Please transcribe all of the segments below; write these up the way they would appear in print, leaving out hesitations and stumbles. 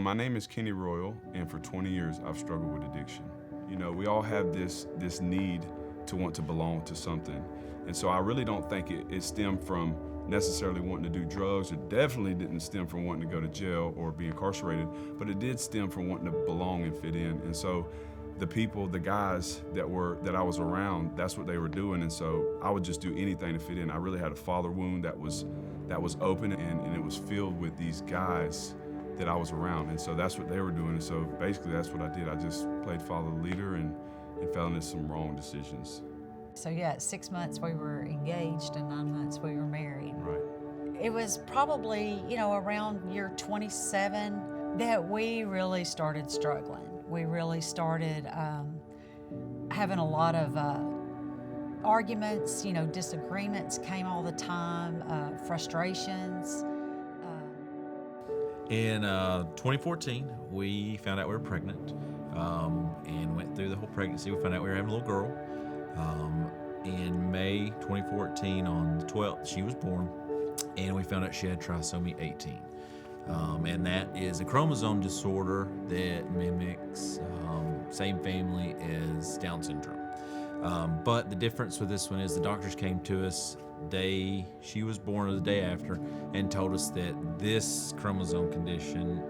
My name is Kenny Royal, and for 20 years I've struggled with addiction. You know, we all have this need to want to belong to something. And so I really don't think it stemmed from necessarily wanting to do drugs. It definitely didn't stem from wanting to go to jail or be incarcerated, but it did stem from wanting to belong and fit in. And so the people, the guys that I was around, that's what they were doing. And so I would just do anything to fit in. I really had a father wound that was open, and it was filled with these guys that I was around, and so that's what they were doing. And so basically that's what I did. I just played father leader and fell into some wrong decisions. So yeah, at 6 months we were engaged and 9 months we were married. Right. It was probably, around year 27 that we really started struggling. We really started having a lot of arguments, disagreements came all the time, frustrations. In 2014, we found out we were pregnant and went through the whole pregnancy. We found out we were having a little girl. In May 2014, on the 12th, she was born, and we found out she had trisomy 18. And that is a chromosome disorder that mimics same family as Down syndrome. But the difference with this one is the doctors came to us she was born or the day after and told us that this chromosome condition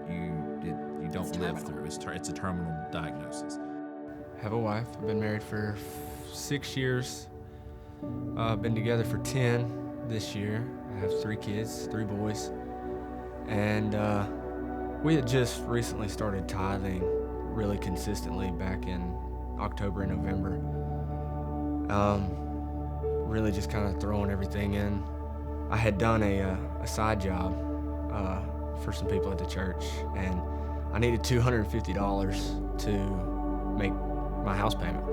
you don't live through. It's a terminal diagnosis. I have a wife. I've been married for 6 years. Been together for 10 this year. I have 3 kids, 3 boys. And we had just recently started tithing really consistently back in October and November. Really just kind of throwing everything in. I had done a side job for some people at the church, and I needed $250 to make my house payment.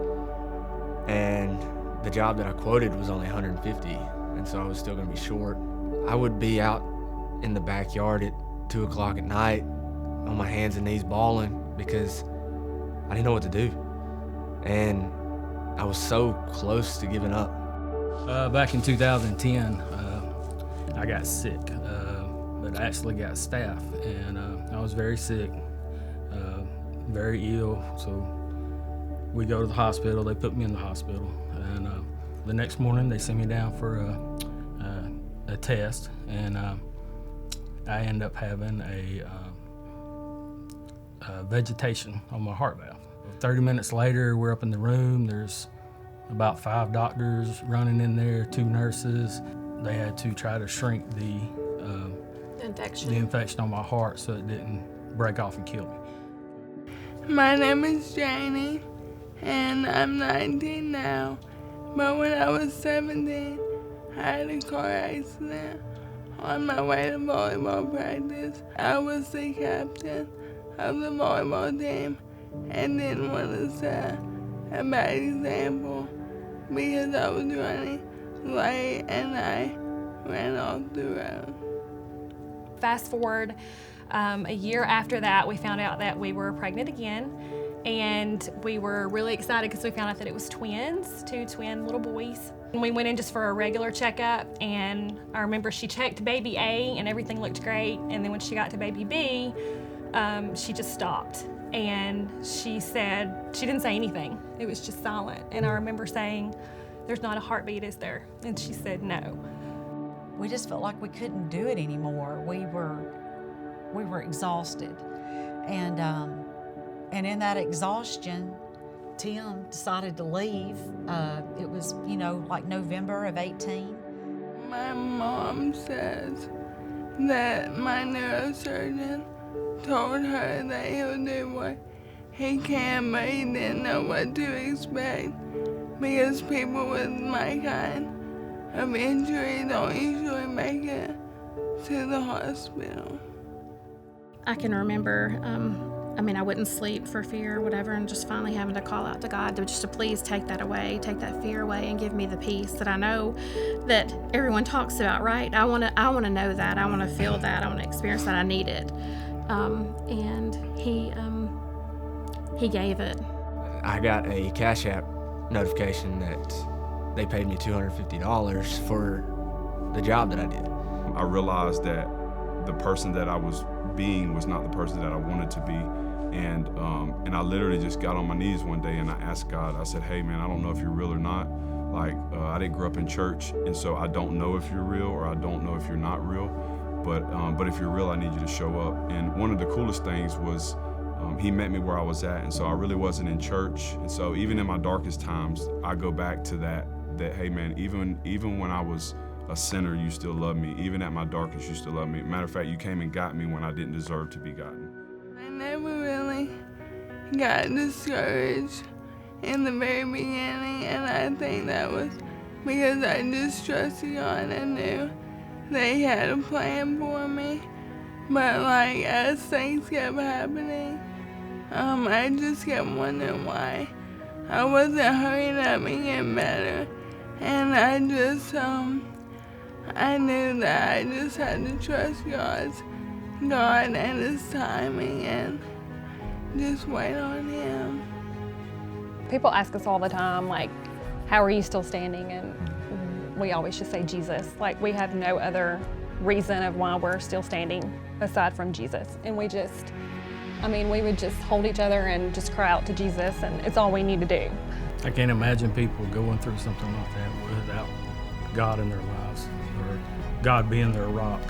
And the job that I quoted was only $150, and so I was still gonna be short. I would be out in the backyard at 2 o'clock at night on my hands and knees bawling because I didn't know what to do. And I was so close to giving up. Back in 2010, I got sick, but I actually got staph, and I was very sick, very ill. So we go to the hospital. They put me in the hospital, and the next morning they sent me down for a test, and I end up having a vegetation on my heart valve. 30 minutes later, we're up in the room. There's about 5 doctors running in there, 2 nurses. They had to try to shrink the infection on my heart so it didn't break off and kill me. My name is Janie, and I'm 19 now. But when I was 17, I had a car accident. On my way to volleyball practice, I was the captain of the volleyball team and didn't want to set a bad example because I was running late and I ran off the road. Fast forward a year after that, we found out that we were pregnant again, and we were really excited because we found out that it was twins, 2 twin little boys. And we went in just for a regular checkup, and I remember she checked baby A and everything looked great, and then when she got to baby B, she just stopped. And she said, she didn't say anything. It was just silent. And I remember saying, "There's not a heartbeat, is there?" And she said, "No." We just felt like we couldn't do it anymore. We were exhausted. And in that exhaustion, Tim decided to leave. It was, like November of 18. My mom says that my neurosurgeon told her that he'll do what he can, but he didn't know what to expect because people with my kind of injury don't usually make it to the hospital. I can remember, I wouldn't sleep for fear or whatever, and just finally having to call out to God to please take that away, take that fear away, and give me the peace that I know that everyone talks about, right? I want to know that. I want to feel that. I want to experience that. I need it. And he gave it. I got a Cash App notification that they paid me $250 for the job that I did. I realized that the person that I was being was not the person that I wanted to be. And I literally just got on my knees one day and I asked God, I said, hey man, I don't know if you're real or not. Like, I didn't grow up in church, and so I don't know if you're real or I don't know if you're not real. But if you're real, I need you to show up. And one of the coolest things was he met me where I was at, and so I really wasn't in church. And so even in my darkest times, I go back to that hey man, even when I was a sinner, you still love me. Even at my darkest, you still love me. Matter of fact, you came and got me when I didn't deserve to be gotten. I never really got discouraged in the very beginning, and I think that was because I just trusted God and knew they had a plan for me. But like as things kept happening, I just kept wondering why I wasn't hurrying up and getting better. And I knew that I just had to trust God and His timing and just wait on Him. People ask us all the time, like, how are you still standing? And we always just say Jesus. Like, we have no other reason of why we're still standing aside from Jesus. And we would just hold each other and just cry out to Jesus, and it's all we need to do. I can't imagine people going through something like that without God in their lives, or God being their rock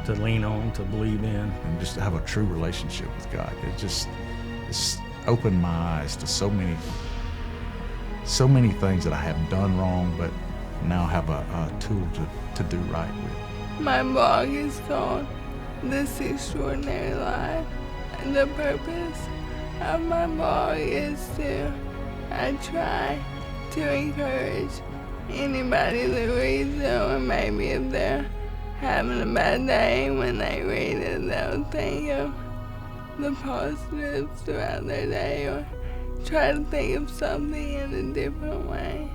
to lean on, to believe in. And just to have a true relationship with God. It's opened my eyes to so many things that I have done wrong, but now have a tool to do right with. My blog is called This Extraordinary Life. And the purpose of my blog is I try to encourage anybody that reads it, or maybe if they're having a bad day, when they read it, they'll think of the positives throughout their day, or try to think of something in a different way.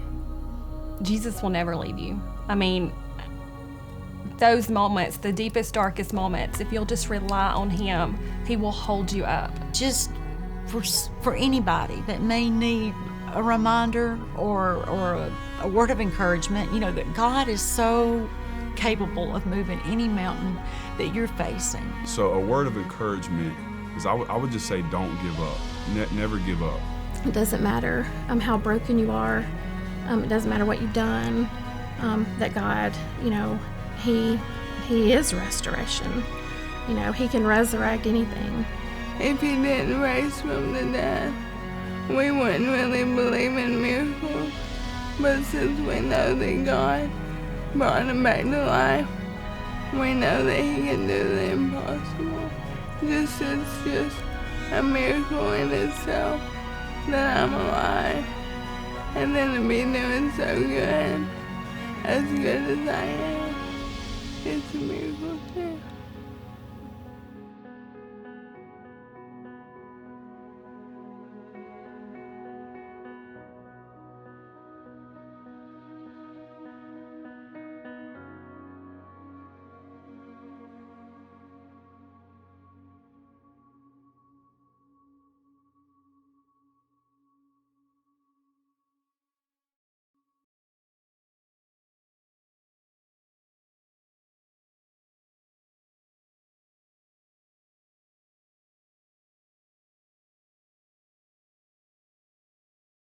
Jesus will never leave you. I mean, those moments, the deepest, darkest moments, if you'll just rely on Him, He will hold you up. Just for anybody that may need a reminder or a word of encouragement, that God is so capable of moving any mountain that you're facing. So a word of encouragement is I would just say don't give up. Never give up. It doesn't matter how broken you are. It doesn't matter what you've done. That God, He is restoration. He can resurrect anything. If He didn't raise from the dead, we wouldn't really believe in miracles. But since we know that God brought Him back to life, we know that He can do the impossible. It's just a miracle in itself that I'm alive. And then to be doing so good as I am, it's a miracle too.